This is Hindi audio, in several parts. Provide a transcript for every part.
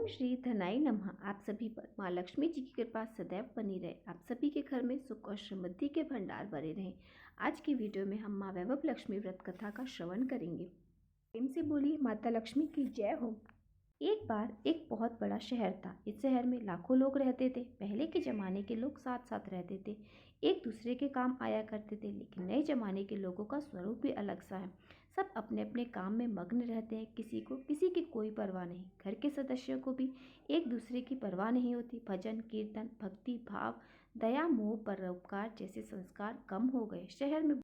ओम श्री धनाय नमः। आप सभी पर माँ लक्ष्मी जी की कृपा सदैव बनी रहे। आप सभी के घर में सुख और समृद्धि के भंडार भरे रहें। आज की वीडियो में हम माँ वैभव लक्ष्मी व्रत कथा का श्रवण करेंगे। प्रेम से बोलिए माता लक्ष्मी की जय हो। एक बार एक बहुत बड़ा शहर था। इस शहर में लाखों लोग रहते थे। पहले के जमाने के लोग साथ साथ रहते थे, एक दूसरे के काम आया करते थे। लेकिन नए जमाने के लोगों का स्वरूप भी अलग सा है। सब अपने अपने काम में मग्न रहते हैं। किसी की कोई परवाह नहीं। घर के सदस्यों को भी एक दूसरे की परवाह नहीं होती। भजन कीर्तन, भक्ति भाव, दया, मोह, परोपकार जैसे संस्कार कम हो गए। शहर में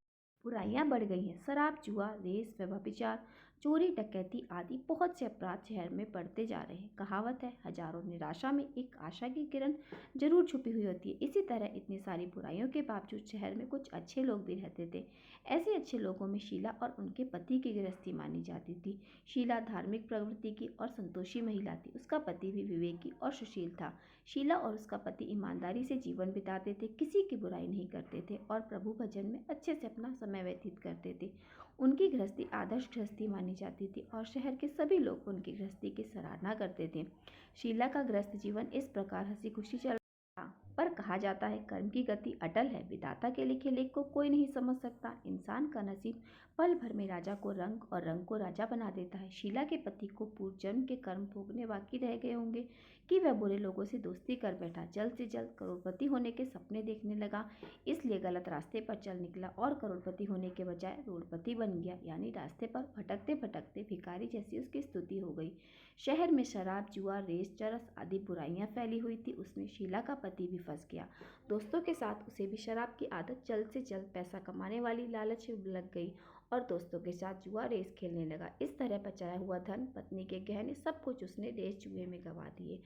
बुराइयां बढ़ गई हैं। शराब, जुआ, रेस, व्यभिचार, चोरी, डकैती आदि बहुत से अपराध शहर में बढ़ते जा रहे हैं। कहावत है, हजारों निराशा में एक आशा की किरण जरूर छुपी हुई होती है। इसी तरह इतनी सारी बुराइयों के बावजूद शहर में कुछ अच्छे लोग भी रहते थे। ऐसे अच्छे लोगों में शीला और उनके पति की गृहस्थी मानी जाती थी। शीला धार्मिक प्रवृत्ति की और संतोषी महिला थी। उसका पति भी विवेकी और सुशील था। शीला और उसका पति ईमानदारी से जीवन बिताते थे, किसी की बुराई नहीं करते थे और प्रभु भजन में अच्छे से अपना समय व्यतीत करते थे। उनकी गृहस्थी आदर्श गृहस्थी मानी जाती थी और शहर के सभी लोग उनकी गृहस्थी की सराहना करते थे। शीला का गृहस्थ जीवन इस प्रकार हंसी खुशी चल रहा था। पर कहा जाता है, कर्म की गति अटल है। विधाता के लिखे लेख को कोई नहीं समझ सकता। इंसान का नसीब पल भर में राजा को रंग और रंग को राजा बना देता है। शीला के पति को पूर्व जन्म के कर्म भोगने बाकी रह गए होंगे कि वह बुरे लोगों से दोस्ती कर बैठा। जल्द से जल्द करोड़पति होने के सपने देखने लगा, इसलिए गलत रास्ते पर चल निकला और करोड़पति होने के बजाय रोडपति बन गया। यानी रास्ते पर भटकते भटकते भिखारी जैसी उसकी स्तुति हो गई। शहर में शराब, जुआ, रेस, चरस आदि बुराइयां फैली हुई थी। उसमें शीला का पति भी फंस गया। दोस्तों के साथ उसे भी शराब की आदत जल्द से जल्द पैसा कमाने वाली लालच लग गई और दोस्तों के साथ जुआ रेस खेलने लगा। इस तरह बचाया हुआ धन, पत्नी के गहने, सब कुछ उसने रेस जुए में गंवा दिए।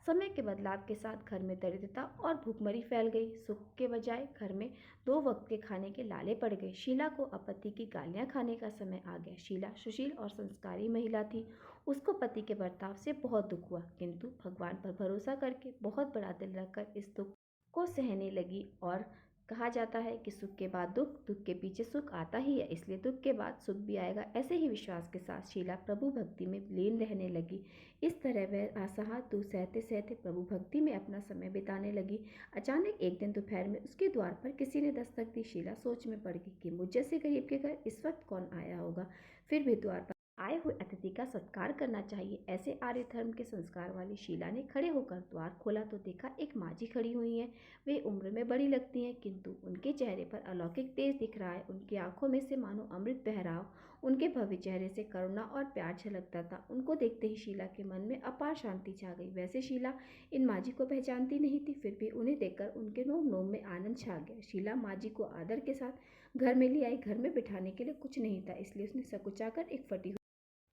समय के बदलाव के साथ घर में दरिद्रता और भूखमरी फैल गई। सुख के बजाय घर में 2 वक्त के खाने के लाले पड़ गए। शीला को अब पति की गालियां खाने का समय आ गया। शीला सुशील और संस्कारी महिला थी। उसको पति के बर्ताव से बहुत दुख हुआ, किंतु भगवान पर भरोसा करके बहुत बड़ा दिल रखकर इस दुख को सहने लगी। और कहा जाता है कि सुख के बाद दुख, दुख के पीछे सुख आता ही है, इसलिए दुख के बाद सुख भी आएगा। ऐसे ही विश्वास के साथ शीला प्रभु भक्ति में लीन रहने लगी। इस तरह वह असहाय दुख सहते सहते प्रभु भक्ति में अपना समय बिताने लगी। अचानक एक दिन दोपहर में उसके द्वार पर किसी ने दस्तक दी। शीला सोच में पड़ गई कि मुझ जैसे गरीब के घर इस वक्त कौन आया होगा। फिर भी द्वार पर आए हुए अतिथि का सत्कार करना चाहिए, ऐसे आर्य धर्म के संस्कार वाली शीला ने खड़े होकर द्वार खोला तो देखा एक माँ जी खड़ी हुई हैं। वे उम्र में बड़ी लगती हैं, किंतु उनके चेहरे पर अलौकिक तेज दिख रहा है। उनकी आंखों में से मानो अमृत बह रहा हो। उनके भव्य चेहरे से करुणा और प्यार झलकता था। उनको देखते ही शीला के मन में अपार शांति छा गई। वैसे शीला इन माँ जी को पहचानती नहीं थी, फिर भी उन्हें देखकर उनके नोम नोम में आनंद छा गया। शीला माँ जी को आदर के साथ घर में ले आई। घर में बिठाने के लिए कुछ नहीं था, इसलिए उसने सकुचाकर एक फटी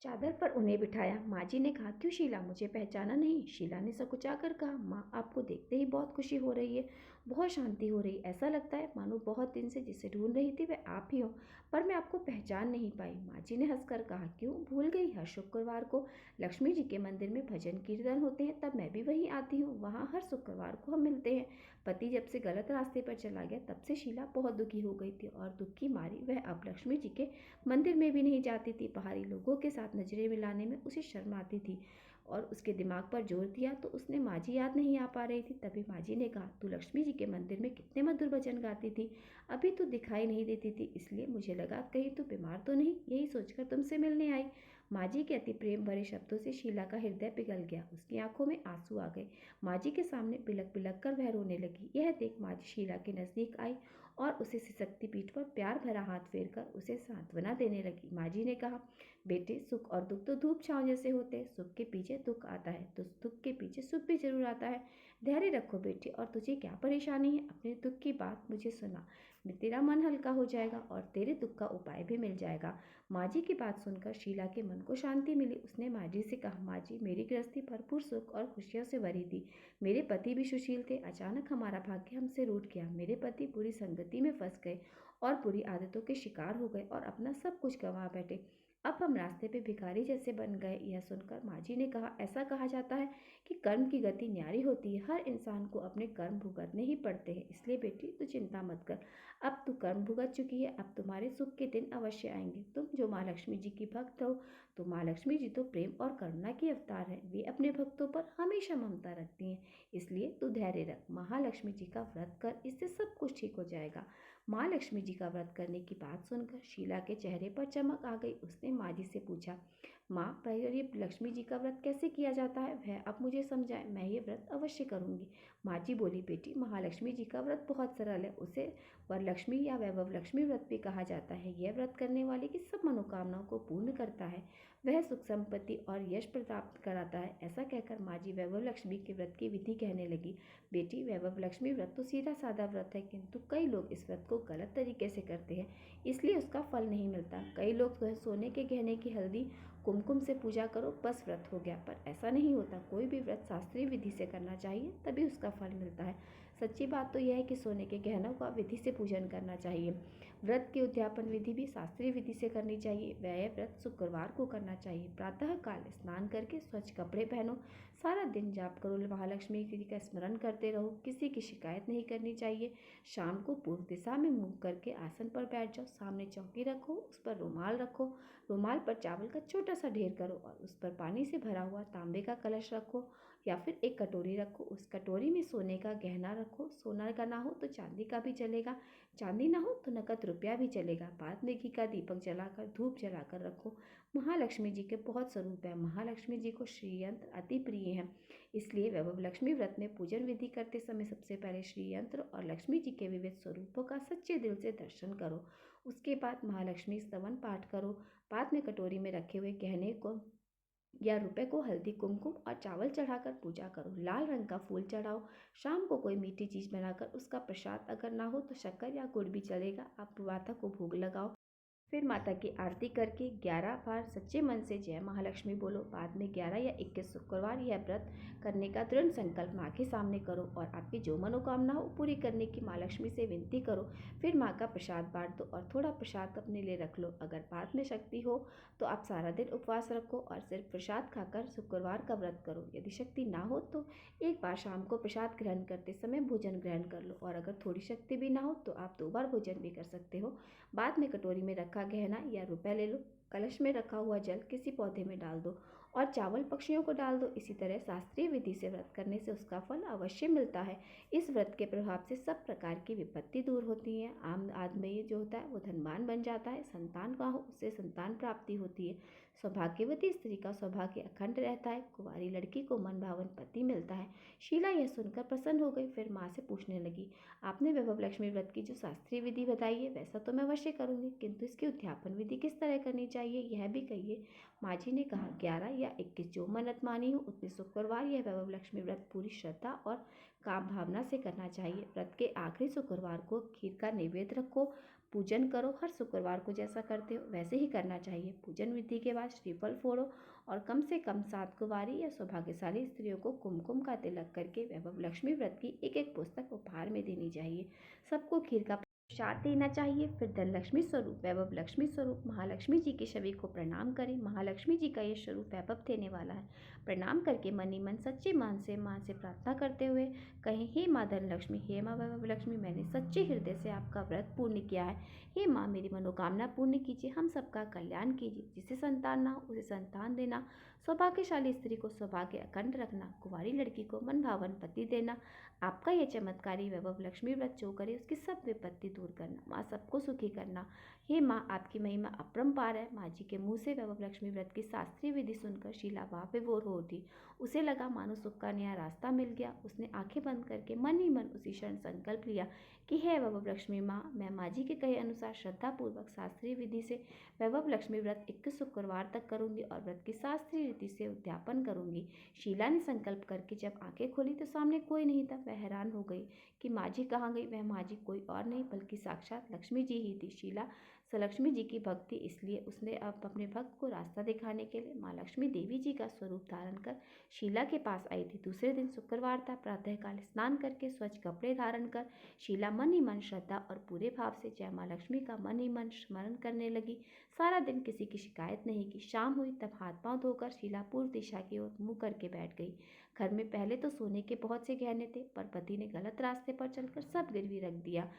चादर पर उन्हें बिठाया। माँ जी ने कहा, क्यों शीला, मुझे पहचाना नहीं? शीला ने सकुचाकर कहा, माँ आपको देखते ही बहुत खुशी हो रही है, बहुत शांति हो रही, ऐसा लगता है मानो बहुत दिन से जिसे ढूंढ रही थी वह आप ही हो, पर मैं आपको पहचान नहीं पाई। माँ जी ने हंसकर कहा, क्यों भूल गई? हर शुक्रवार को लक्ष्मी जी के मंदिर में भजन कीर्तन होते हैं, तब मैं भी वहीं आती हूँ। वहाँ हर शुक्रवार को हम मिलते हैं। पति जब से गलत रास्ते पर चला गया तब से शीला बहुत दुखी हो गई थी और दुख की मारी वह अब लक्ष्मी जी के मंदिर में भी नहीं जाती थी। बाहरी लोगों के साथ नजरें मिलाने में उसे शर्म आती थी और उसके दिमाग पर जोर दिया तो उसने माँ जी याद नहीं आ पा रही थी। तभी माँ जी ने कहा, तू लक्ष्मी जी के मंदिर में कितने मधुर भजन गाती थी, अभी तो दिखाई नहीं देती थी, इसलिए मुझे लगा कहीं तू बीमार तो नहीं, यही सोचकर तुमसे मिलने आई। माँ जी के अति प्रेम भरे शब्दों से शीला का हृदय पिघल गया। उसकी आंखों में आंसू आ गए। माँ जी के सामने बिलक बिलक कर वह रोने लगी। यह देख माँ जी शीला के नजदीक आई और उसे सिसकती पीठ पर प्यार भरा हाथ फेर कर उसे सांत्वना देने लगी। माँ जी ने कहा, बेटे, सुख और दुख तो धूप छांव जैसे होते हैं। सुख के पीछे दुख आता है तो दुख के पीछे सुख भी जरूर आता है। धैर्य रखो बेटे, और तुझे क्या परेशानी है? अपने दुख की बात मुझे सुना, तेरा मन हल्का हो जाएगा और तेरे दुख का उपाय भी मिल जाएगा। माँ जी की बात सुनकर शीला के मन को शांति मिली। उसने माँ जी से कहा, माँ जी, मेरी गृहस्थी भरपूर सुख और खुशियों से भरी थी। मेरे पति भी सुशील थे। अचानक हमारा भाग्य हमसे रूठ गया। मेरे पति बुरी संगति में फंस गए और बुरी आदतों के शिकार हो गए और अपना सब कुछ गंवा बैठे। अब हम रास्ते पे भिखारी जैसे बन गए। यह सुनकर माँ जी ने कहा, ऐसा कहा जाता है कि कर्म की गति न्यारी होती है। हर इंसान को अपने कर्म भुगतने ही पड़ते हैं, इसलिए बेटी तू चिंता मत कर। अब तू कर्म भुगत चुकी है, अब तुम्हारे सुख के दिन अवश्य आएंगे। तुम जो माँ लक्ष्मी जी की भक्त हो, तो माँ लक्ष्मी जी तो प्रेम और करुणा की अवतार है, वे अपने भक्तों पर हमेशा ममता रखती हैं। इसलिए तू धैर्य रख, महालक्ष्मी जी का व्रत कर, इससे सब कुछ ठीक हो जाएगा। माँ लक्ष्मी जी का व्रत करने की बात सुनकर शीला के चेहरे पर चमक आ गई। उसने माँ जी से पूछा, माँ पहले ये लक्ष्मी जी का व्रत कैसे किया जाता है, वह अब मुझे समझाएं, मैं ये व्रत अवश्य करूँगी। माँ जी बोली, बेटी महालक्ष्मी जी का व्रत बहुत सरल है, उसे वरलक्ष्मी या वैभव लक्ष्मी व्रत भी कहा जाता है। यह व्रत करने वाले की सब मनोकामनाओं को पूर्ण करता है, वह सुख संपत्ति और यश प्राप्त कराता है। ऐसा कहकर माँ जी वैभव लक्ष्मी के व्रत की विधि कहने लगी। बेटी वैभव लक्ष्मी व्रत तो सीधा साधा व्रत है, किंतु कई लोग इस व्रत को गलत तरीके से करते हैं, इसलिए उसका फल नहीं मिलता। कई लोग तो सोने के गहने की हल्दी कुमकुम से पूजा करो बस व्रत हो गया, पर ऐसा नहीं होता। कोई भी व्रत शास्त्रीय विधि से करना चाहिए, तभी उसका फल मिलता है। सच्ची बात तो यह है कि सोने के गहनों का विधि से पूजन करना चाहिए। व्रत की उद्यापन विधि भी शास्त्रीय विधि से करनी चाहिए। वह व्रत शुक्रवार को करना चाहिए। प्रातः काल स्नान करके स्वच्छ कपड़े पहनो, सारा दिन जाप करो, महालक्ष्मी जी का स्मरण करते रहो, किसी की शिकायत नहीं करनी चाहिए। शाम को पूर्व दिशा में मुंह करके आसन पर बैठ जाओ, सामने चौकी रखो, उस पर रुमाल रखो, रुमाल पर चावल का छोटा सा ढेर करो और उस पर पानी से भरा हुआ तांबे का कलश रखो या फिर एक कटोरी रखो। उस कटोरी में सोने का गहना रखो, सोना का ना हो तो चांदी का भी चलेगा, चांदी ना हो तो नकद रुपया भी चलेगा। बाद में घी का दीपक जलाकर धूप जलाकर रखो। महालक्ष्मी जी के बहुत स्वरूप है, महालक्ष्मी जी को श्री यंत्र अति प्रिय है, इसलिए वैभव लक्ष्मी व्रत में पूजन विधि करते समय सबसे पहले श्री यंत्र और लक्ष्मी जी के विविध स्वरूपों का सच्चे दिल से दर्शन करो। उसके बाद महालक्ष्मी स्तवन पाठ करो। बाद में कटोरी में रखे हुए गहने को या रुपए को हल्दी कुमकुम और चावल चढ़ाकर पूजा करो। लाल रंग का फूल चढ़ाओ। शाम को कोई मीठी चीज बनाकर उसका प्रसाद, अगर ना हो तो शक्कर या गुड़ भी चलेगा, आप माता को भोग लगाओ। फिर माता की आरती करके 11 बार सच्चे मन से जय महालक्ष्मी बोलो। बाद में 11 या 21 शुक्रवार यह व्रत करने का दृढ़ संकल्प माँ के सामने करो और आपकी जो मनोकामना हो पूरी करने की माँ लक्ष्मी से विनती करो। फिर माँ का प्रसाद बांट दो और थोड़ा प्रसाद अपने लिए रख लो। अगर बाद में शक्ति हो तो आप सारा दिन उपवास रखो और सिर्फ प्रसाद खाकर शुक्रवार का व्रत करो। यदि शक्ति ना हो तो एक बार शाम को प्रसाद ग्रहण करते समय भोजन ग्रहण कर लो और अगर थोड़ी शक्ति भी ना हो तो आप 2 बार भोजन भी कर सकते हो। बाद में कटोरी में रखा गहना या रुपया ले लो, कलश में रखा हुआ जल किसी पौधे में डाल दो और चावल पक्षियों को डाल दो। इसी तरह शास्त्रीय विधि से व्रत करने से उसका फल अवश्य मिलता है। इस व्रत के प्रभाव से सब प्रकार की विपत्ति दूर होती है। आम आदमी जो होता है वो धनवान बन जाता है, संतान का हो उससे संतान प्राप्ति होती है, सौभाग्यवती स्त्री का सौभाग्य अखंड रहता है, कुंवारी लड़की को मन भावन पति मिलता है। शीला यह सुनकर प्रसन्न हो गई, फिर माँ से पूछने लगी, आपने वैभव लक्ष्मी व्रत की जो शास्त्रीय विधि बताई है वैसा तो मैं अवश्य करूंगी, किंतु इसकी उद्यापन विधि किस तरह करनी चाहिए यह भी कहिए। माँ जी ने कहा, 11 या 21 जो मन्नत मानी हो उतने शुक्रवार यह वैभव लक्ष्मी व्रत पूरी श्रद्धा और काम भावना से करना चाहिए। व्रत के आखिरी शुक्रवार को खीर का नैवेद्य रखो, पूजन करो। हर शुक्रवार को जैसा करते हो वैसे ही करना चाहिए। पूजन विधि के बाद श्रीफल फोड़ो और कम से कम 7 कुंवारी या सौभाग्यशाली स्त्रियों को कुमकुम का तिलक करके वैभव लक्ष्मी व्रत की एक एक पुस्तक उपहार में देनी चाहिए। सबको खीर का प्रसाद देना चाहिए। फिर धनलक्ष्मी स्वरूप वैभव लक्ष्मी स्वरूप महालक्ष्मी जी के छवि को प्रणाम करें। महालक्ष्मी जी का यह स्वरूप वैभव देने वाला है। प्रणाम करके मन ही मन सच्चे मन से माँ से प्रार्थना करते हुए कहें, हे माँ धनलक्ष्मी, हे माँ वैभव लक्ष्मी, मैंने सच्चे हृदय से आपका व्रत पूर्ण किया है। हे माँ मेरी मनोकामना पूर्ण कीजिए, हम सबका कल्याण कीजिए। जिसे संतान ना हो उसे संतान देना, सौभाग्यशाली स्त्री को सौभाग्य अखंड रखना, कुंवारी लड़की को मन भावन पति देना। आपका यह चमत्कारी वैभव लक्ष्मी व्रत जो करे उसकी सब विपत्ति दूर करना, माँ सबको सुखी करना। हे माँ आपकी महिमा अपरंपार है। माँ जी के मुँह से वैभव लक्ष्मी व्रत की शास्त्रीय विधि सुनकर शीला वाह विभोर हो उठी। उसे लगा मानो सुख का नया रास्ता मिल गया। उसने आंखें बंद करके मन ही मन उसी क्षण संकल्प लिया कि हे वैभव लक्ष्मी माँ, मैं माँ जी के कहे अनुसार श्रद्धापूर्वक शास्त्रीय विधि से वैभव लक्ष्मी व्रत 21 शुक्रवार तक करूंगी और व्रत की शास्त्रीय रीति से उद्यापन करूंगी। शीला ने संकल्प करके जब आंखें खोली तो सामने कोई नहीं था। वह हैरान हो गई कि माँ जी कहाँ गई। वह माँ जी कोई और नहीं बल्कि साक्षात लक्ष्मी जी ही थी। शीला लक्ष्मी जी की भक्ति, इसलिए उसने अब अपने भक्त को रास्ता दिखाने के लिए माँ लक्ष्मी देवी जी का स्वरूप धारण कर शीला के पास आई थी। दूसरे दिन शुक्रवार था। प्रातःकाल स्नान करके स्वच्छ कपड़े धारण कर शीला मन ही मन श्रद्धा और पूरे भाव से जय माँ लक्ष्मी का मन ही मन स्मरण करने लगी। सारा दिन किसी की शिकायत नहीं की। शाम हुई तब हाथ पांव धोकर शीला पूर्व दिशा की ओर मुंह करके बैठ गई। घर में पहले तो सोने के बहुत से गहने थे, पर पति ने गलत रास्ते पर चलकर सब गिरवी रख दिया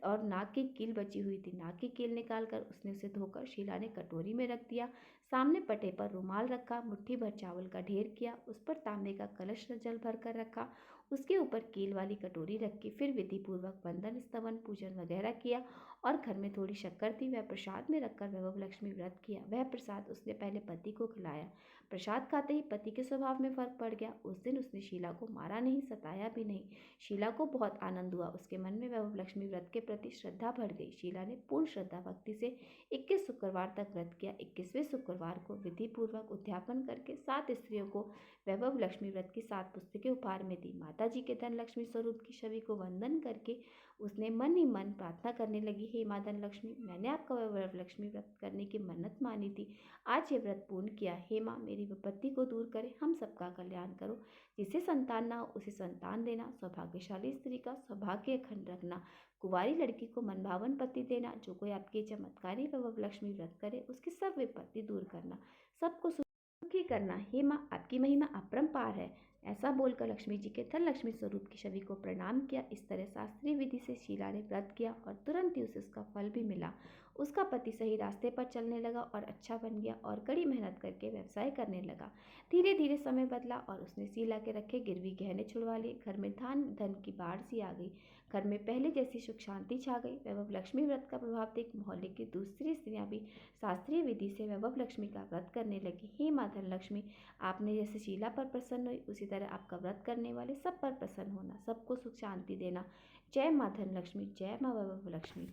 और नाक की कील बची हुई थी। नाक की कील निकालकर उसने उसे धोकर शीला ने कटोरी में रख दिया। सामने पटे पर रुमाल रखा, मुट्ठी भर चावल का ढेर किया, उस पर तांबे का कलश जल भर कर रखा, उसके ऊपर कील वाली कटोरी रखी, फिर विधि पूर्वक वंदन स्तवन पूजन वगैरह किया और घर में थोड़ी शक्कर थी वह प्रसाद में रखकर वैभव लक्ष्मी व्रत किया। वह प्रसाद उसने पहले पति को खिलाया। प्रसाद खाते ही पति के स्वभाव में फर्क पड़ गया। उस दिन उसने शीला को मारा नहीं, सताया भी नहीं। शीला को बहुत आनंद हुआ। उसके मन में वैभव लक्ष्मी व्रत के प्रति श्रद्धा बढ़ गई। शीला ने पूर्ण श्रद्धा भक्ति से 21 शुक्रवार तक व्रत किया। 21वें शुक्रवार को विधि पूर्वक उद्यापन करके 7 स्त्रियों को वैभव लक्ष्मी व्रत की 7 पुस्तकें उपहार में दी। माता जी के धन लक्ष्मी स्वरूप की छवि को वंदन करके उसने मन ही मन प्रार्थना करने लगी, हे माँ धन लक्ष्मी, मैंने आपका वैभव लक्ष्मी व्रत करने की मन्नत मानी थी, आज ये व्रत पूर्ण किया। हे माँ, मेरी विपत्ति को दूर करे, हम सबका कल्याण करो। जिसे संतान ना हो उसे संतान देना, सौभाग्यशाली स्त्री का सौभाग्य अखंड रखना, कुंवारी लड़की को मनभावन पति देना। जो कोई आपके चमत्कारी वैभव लक्ष्मी व्रत करे उसकी सब विपत्ति दूर करना, सबको सुखी करना। हे माँ, आपकी महिमा अपरंपार है। ऐसा बोलकर लक्ष्मी जी के धन लक्ष्मी स्वरूप की छवि को प्रणाम किया। इस तरह शास्त्रीय विधि से शीला ने व्रत किया और तुरंत ही उसे उसका फल भी मिला। उसका पति सही रास्ते पर चलने लगा और अच्छा बन गया और कड़ी मेहनत करके व्यवसाय करने लगा। धीरे धीरे समय बदला और उसने शीला के रखे गिरवी गहने छुड़वा लिए। घर में धन की बाढ़ सी आ गई। घर में पहले जैसी सुख शांति छा गई। वैभव लक्ष्मी व्रत का प्रभाव देख मोहल्ले की दूसरी स्त्रियां भी शास्त्रीय विधि से वैभव लक्ष्मी का व्रत करने लगी। हे माँ धन लक्ष्मी, आपने जैसे शीला पर प्रसन्न हुई उसी तरह आपका व्रत करने वाले सब पर प्रसन्न होना, सबको सुख शांति देना। जय माँ धन लक्ष्मी, जय माँ वैभव लक्ष्मी।